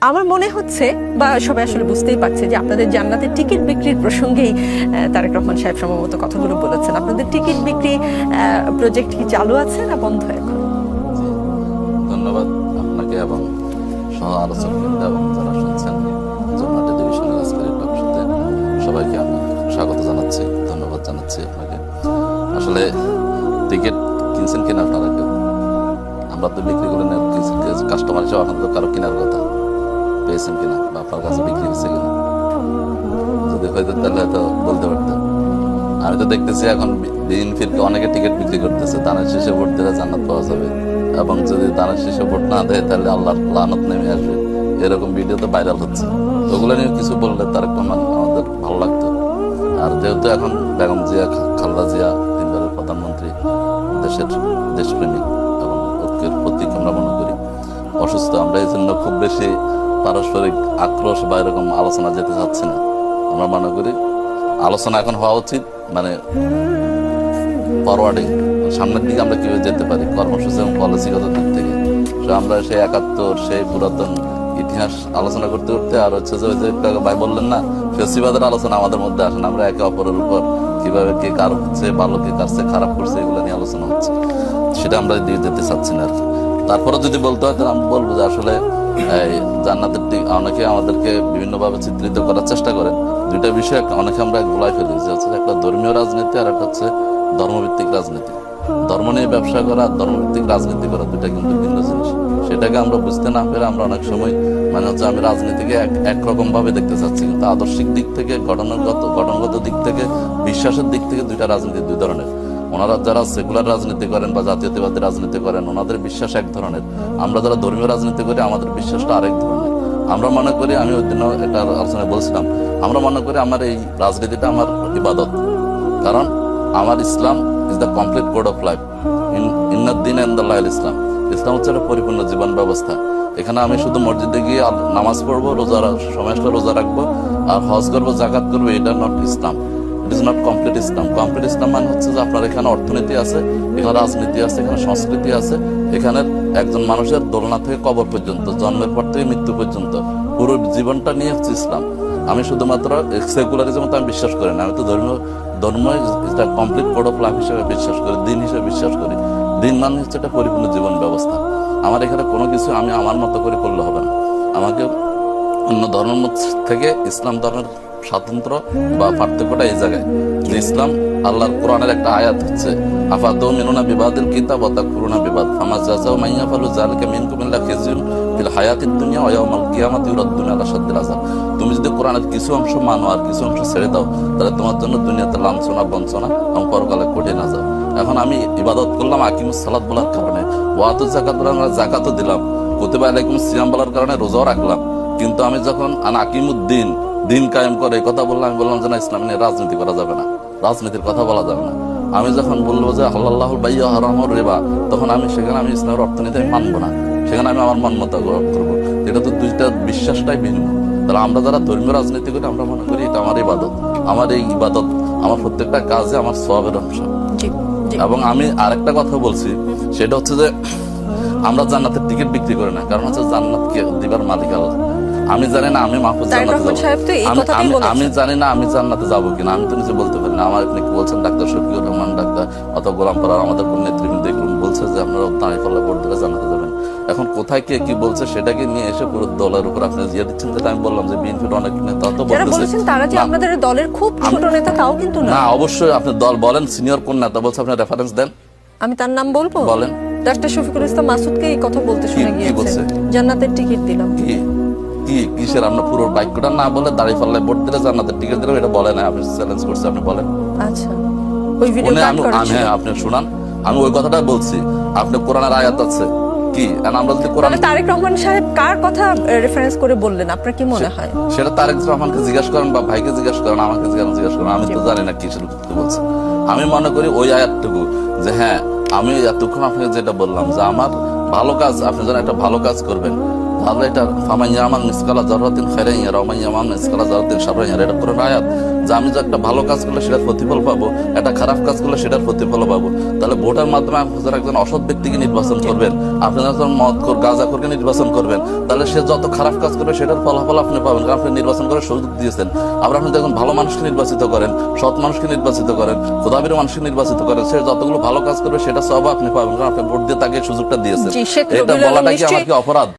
আমার মনে হচ্ছে বা সবাই আসলে বুঝতেই পারছে যে আপনাদের জান্নাতের টিকিট বিক্রির প্রসঙ্গেই তারেক রহমান সাহেব সম্ভবত কথাগুলো বলেছেন। আপনাদের টিকিট বিক্রি প্রজেক্ট কি চালু আছে না বন্ধ এখন? ধন্যবাদ আপনাকে এবং সহ আলোচকবৃন্দ এবং যারা শুনছেন যমুনা টেলিভিশনের আজকের এই টকশোতে সবাইকে আমি স্বাগত জানাচ্ছি, ধন্যবাদ জানাচ্ছি আপনাকে। আসলে টিকিট কিনছেন কিনা আপনারা কেউ? আমরা তো বিক্রি করে কাস্টমার হিসেবে আপনাদের তো কারো কেনার কথা, পেয়েছেন কিনা বা আপনার কাছে বিক্রি হচ্ছে কিনা? যদি হয়তো তাহলে হয়তো বলতে পারতেন। আমি তো দেখতেছি এখন দিন ফিরকে অনেকে টিকিট বিক্রি করতেছে, দানের শেষে ভোট দিলে জান্নাত পাওয়া যাবে, এবং যদি দানের শেষে ভোট না দেয় তাহলে আল্লাহর লানত নেমে আসবে, এরকম ভিডিও তো ভাইরাল হচ্ছে। ওগুলো নিয়ে কিছু বললে তারেক রহমান আমাদের ভালো লাগতো। আর যেহেতু এখন বেগম জিয়া, খালেদা জিয়া তিনবারের প্রধানমন্ত্রী, দেশের দেশপ্রেমিক এবং ঐক্যের প্রতীক আমরা মনে করি, অসুস্থ, আমরা এই জন্য খুব বেশি পারস্পরিক আক্রোশ বা এরকম আলোচনা যেতে চাচ্ছি না। আমরা মনে করি আলোচনা এখন হওয়া উচিত মানে ফরওয়ার্ডিং, সামনের দিকে আমরা কিভাবে যেতে পারি কর্মসূচি এবং পলিসিগত দিক থেকে। আমরা সেই 71 সেই পুরাতন ইতিহাস আলোচনা করতে করতে আর হচ্ছে যে ওই যে ভাই বললেন না, ফেসিবাদের আলোচনা আমাদের মধ্যে আসে না। আমরা একে অপরের উপর কিভাবে কে কার হচ্ছে ভালো, কে কার চেয়ে খারাপ করছে এগুলো নিয়ে আলোচনা হচ্ছে, সেটা আমরা দিয়ে যেতে চাচ্ছি না আর কি। তারপরে যদি বলতে হয় তাহলে আমি বলবো যে আসলে এই জান্নাতের অনেকে আমাদেরকে বিভিন্নভাবে চিত্রিত করার চেষ্টা করেন। দুইটা বিষয় অনেকে আমরা গোলায় ফেলি, যে হচ্ছে একটা ধর্মীয় রাজনীতি আর একটা হচ্ছে ধর্মভিত্তিক রাজনীতি। ধর্ম নিয়ে ব্যবসা করা, ধর্মভিত্তিক রাজনীতি করা দুইটা কিন্তু ভিন্ন জিনিস। সেটাকে আমরা বুঝতে না পেরে আমরা অনেক সময় মানে হচ্ছে আমি রাজনীতিকে একরকম ভাবে দেখতে চাচ্ছি, কিন্তু আদর্শিক দিক থেকে, গঠনগত দিক থেকে, বিশ্বাসের দিক থেকে দুইটা রাজনীতি দুই ধরনের। ওনারা যারা সেকুলার রাজনীতি করেন বা জাতীয়তাবাদী রাজনীতি করেন ওনাদের বিশ্বাস এক ধরনের, আমরা যারা ধর্মীয় রাজনীতি করি আমাদের বিশ্বাসটা আরেক ধরনের। আমরা মনে করি, আমি ওই দিনও এটা আলোচনায় বলছিলাম, আমরা মনে করি আমার এই রাজনীতিটা আমার ইবাদত, কারণ আমার Islam is the complete code of life. ইন্নাদ্দিন ইনদাল্লাহ ইসলাম, ইসলাম হচ্ছে একটা পরিপূর্ণ জীবন ব্যবস্থা। এখানে আমি শুধু মসজিদে গিয়ে নামাজ পড়বো, সময় আসলে রোজা রাখবো আর হজ করবো, জাকাত করবো, এটা not Islam. It is not complete Islam. Complete Islam মানে হচ্ছে যে আপনার এখানে অর্থনীতি আছে, এখানে রাজনীতি আছে, এখানে সংস্কৃতি আছে, এখানে একজন মানুষের দোলনা থেকে কবর পর্যন্ত, জন্মের পর থেকে মৃত্যু পর্যন্ত পুরো জীবনটা নিয়ে হচ্ছে ইসলাম। আমি শুধুমাত্র সেকুলারিজম তো আমি বিশ্বাস করি না, আমি তো ধর্ম কমপ্লিট কোড অফ লাইফ হিসেবে বিশ্বাস করি, দিন হিসেবে বিশ্বাস করি। দিন মানে হচ্ছে একটা পরিপূর্ণ জীবন ব্যবস্থা। আমার এখানে কোনো কিছু আমি আমার মতো করে করলে হবে না, আমাকে অন্য ধর্ম থেকে ইসলাম ধর্মের স্বাতন্ত্র বা পার্থক্যটা এই জায়গায় যে ইসলাম আল্লাহর কোরআনের একটা আয়াত হচ্ছে আফাতুমিনুনা বিবাদিল কিতাব ওয়া তাকফুরুনা বিবাদ ফামা জাযাউ মান ইয়াফআলু যালিকা মিনকুম ইল্লা খিজয়ুন ফিল হায়াতিদ দুনিয়া ওয়া ইয়াউমাল কিয়ামাতি ইউরাদ্দুনা আলা শাদ্দিল আযাব। তুমি যদি কোরআনের কিছু অংশ মানো আর কিছু অংশ ছেড়ে দাও তাহলে তোমার জন্য দুনিয়াতে লাঞ্ছনা, বঞ্চনা এবং পরকালে কঠিন আযাব। এখন আমি ইবাদত করলাম আকিমুস সালাত বলার কারণে, ওয়াতু যাকাত বলার কারণে জাকাতও দিলাম, কুতিবা আলাইকুমুস সিয়াম বলার কারণে রোজাও রাখলাম, কিন্তু আমি যখন আকিমুদ্দিন, দিন কায়েম করে এই কথা বললাম, আমি বললাম যে না, ইসলাম নিয়ে রাজনীতি করা যাবে না, রাজনীতির কথা বলা যাবে না। আমি যখন বলবো যে হালাল্লাহুল বাইয়্যা ওয়া হারামার রিবা, তখন আমি সেখানে আমি ইসলামের অর্থনীতি আমি মানবো না, সেখানে আমি আমার মন মতো করবো। এটা তো দুইটা বিশ্বাসটাই ভিন্ন। তাহলে আমরা যারা ধর্মীয় রাজনীতি করি আমরা মনে করি এটা আমার ইবাদত, আমার এই ইবাদত আমার প্রত্যেকটা কাজে আমার সওয়াবের অংশ। এবং আমি আরেকটা কথা বলছি, সেটা হচ্ছে যে আমরা জান্নাতের টিকিট বিক্রি করি না, কারণ হচ্ছে জান্নাতকে দিবার মালিক আল্লাহ। আমি জানি না আমি মাহফুজ জান্নাতে যাবো, আমি জানি না আমি জান্নাতে যাবো কিনা, আমি তো নিজে বলতে পারি না। আমার আপনি কি বলছেন ডাক্তার শফিকুর রহমান ডাক্তার অথবা গোলাম পাড়ার আমাদের কোন নেতৃবৃন্দ এগুলো বলছে যে আপনারা দাঁড়িপাল্লা ভোট দিলে জান্নাতে যাবেন। এখন কোথায় কে কি বলছে সেটাকে নিয়ে এসে পুরো দলের উপর আপনি দিয়ে দিচ্ছেন, যেটা আমি বললাম যে বিএনপির অনেক নেতা তো বলতেছেন তারা যে আমাদের দলের খুব ছোট নেতা তাও কিন্তু না। অবশ্যই আপনি দল বলেন, সিনিয়র কোন নেতা বলছে আপনি রেফারেন্স দেন, আমি তার নাম বলবো। বলেন। ডাক্তার শফিকুল ইসলাম মাসুদকে এই কথা বলতে শুনে গিয়েছে, জান্নাতের টিকিট দিলাম। কি কিসের আমরা পুরো বাক্যটা না বলে দাঁড়িপাল্লায় ভোট দিলে জান্নাতের টিকিট দিলাম এটা বলে না, আপনি চ্যালেঞ্জ করছে, আপনি বলেন। আচ্ছা, ওই ভিডিওটা আপনি শুনান, আমি ওই কথাটা বলছি। আপনি কোরআনের আয়াত আছে কি, আমরা যদি কোরআন, তারেক রহমান সাহেব কার কথা রেফারেন্স করে বললেন আপনার কি মনে হয়? সেটা তারেক রহমানকে জিজ্ঞাসা করেন বা ভাইকে জিজ্ঞাসা করেন, আমাকে জিজ্ঞাসা করেন, আমি তো জানি না কিসের বলছে। আমি মনে করি ওই আয়াতটুকু যে হ্যাঁ আমি এতক্ষণ আপনাকে যেটা বললাম যে আমার ভালো কাজ, আপনি যেন একটা ভালো কাজ করবেন, তাহলে এটা ফামান ইয়ামাল মিসকালা যাররাতিন খায়রান ইয়ারা ওয়া মান ইয়ামাল মিসকালা যাররাতিন শাররান ইয়ারা, এটা কোরআন আয়াত যে আমি যে একটা ভালো কাজ করলে সেটার প্রতিফল পাবো, একটা খারাপ কাজ করলে সেটার প্রতিফল পাবো। তাহলে ভোটের মাধ্যমে আপনি একজন অসৎ ব্যক্তিকে নির্বাচন করবেন, আপনি যখন মদখোর গাঁজাখোরকে নির্বাচন করবেন, তাহলে সে যত খারাপ কাজ করবে সেটার ফলাফল আপনি পাবেন, কারণ আপনি নির্বাচন করার সুযোগ দিয়েছেন। আবার আপনি দেখুন ভালো মানুষকে নির্বাচিত করেন, সৎ মানুষকে নির্বাচিত করেন, খোদাবির মানুষকে নির্বাচিত করেন, সে যতগুলো ভালো কাজ করবে সেটা সব আপনি পাবেন, কারণ আপনি ভোট দিয়ে তাকে সুযোগটা দিয়েছেন। জি, শেখ এটা রবিউল আলম বলাটা কি আমার নিশ্চয়ই কি অপরাধ?